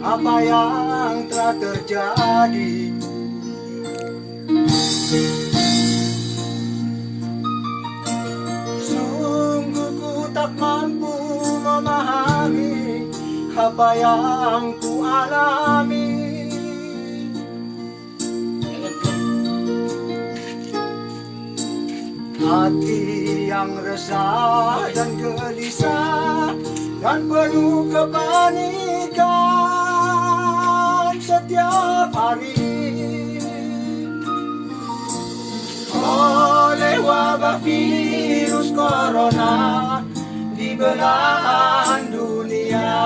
apa yang telah terjadi. Sungguh ku tak mampu memahami apa yang ku alami. Hati yang resah dan gelisah dan penuh kepanikan setiap hari oleh wabah virus corona di belahan dunia.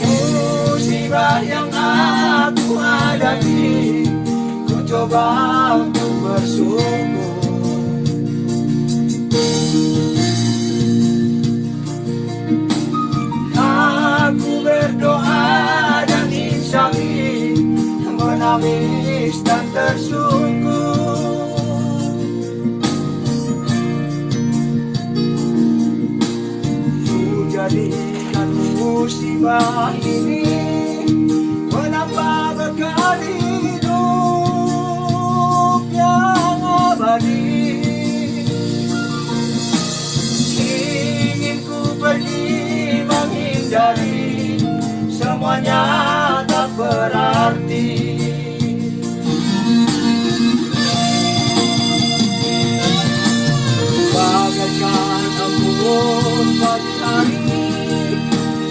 Musibah yang aku hadapi, ku coba untuk bersyukur. Aku berdoa dan insyafi, menangis dan tersungkur. Ku jadikan musibah ini menambah bekal hidup yang abadi. Ingin ku pergi menghindari, semuanya tak berarti. Bagaikan embun pagi hari,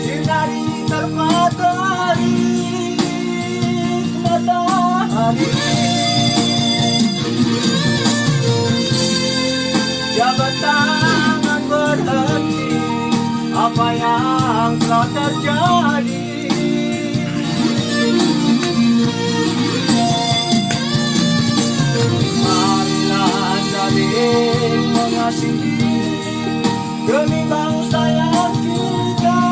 sinari terpatari matahari. Jabat tangan berhenti apa yang telah terjadi. Marilah saling mengasihi demi bangsa yang kita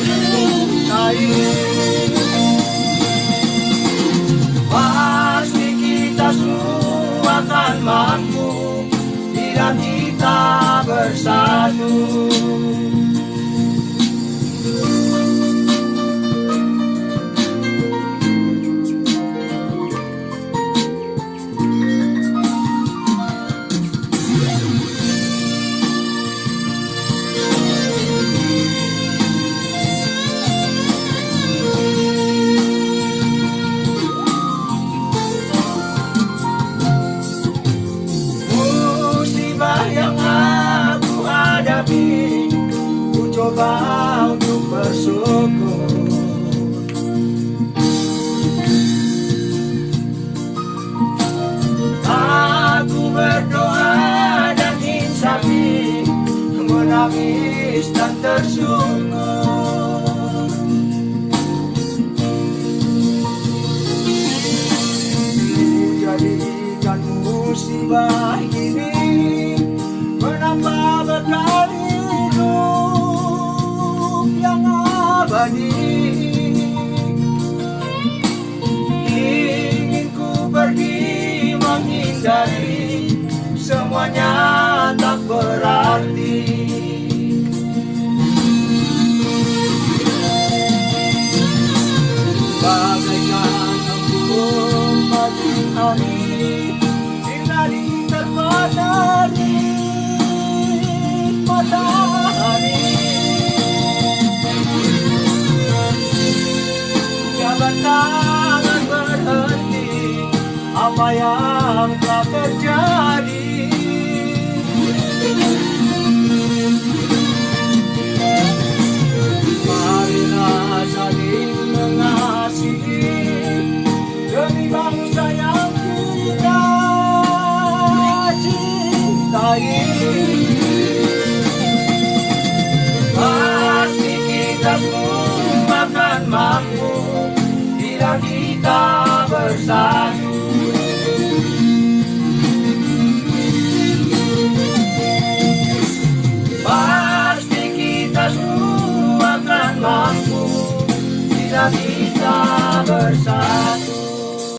cintai. Pasti kita semua akan mampu bila kita bersatu. Yang aku hadapi, ku coba untuk bersyukur. Aku berdoa dan insyafi, menangis dan tersungkur. Ku jadikan musibah ini menambah bekal hidup yang abadi. Ingin ku pergi menghindari, semuanya tak berarti. Bagaikan embun pagi hari, sinari terpatari matahari. Jabat tangan berhenti apa yang telah terjadi. Marilah saling mengasihi demi bangsa yang kita cintai. Pasti kita semua akan mampu bila kita bersatu. Pasti kita semua akan mampu bila kita bersatu.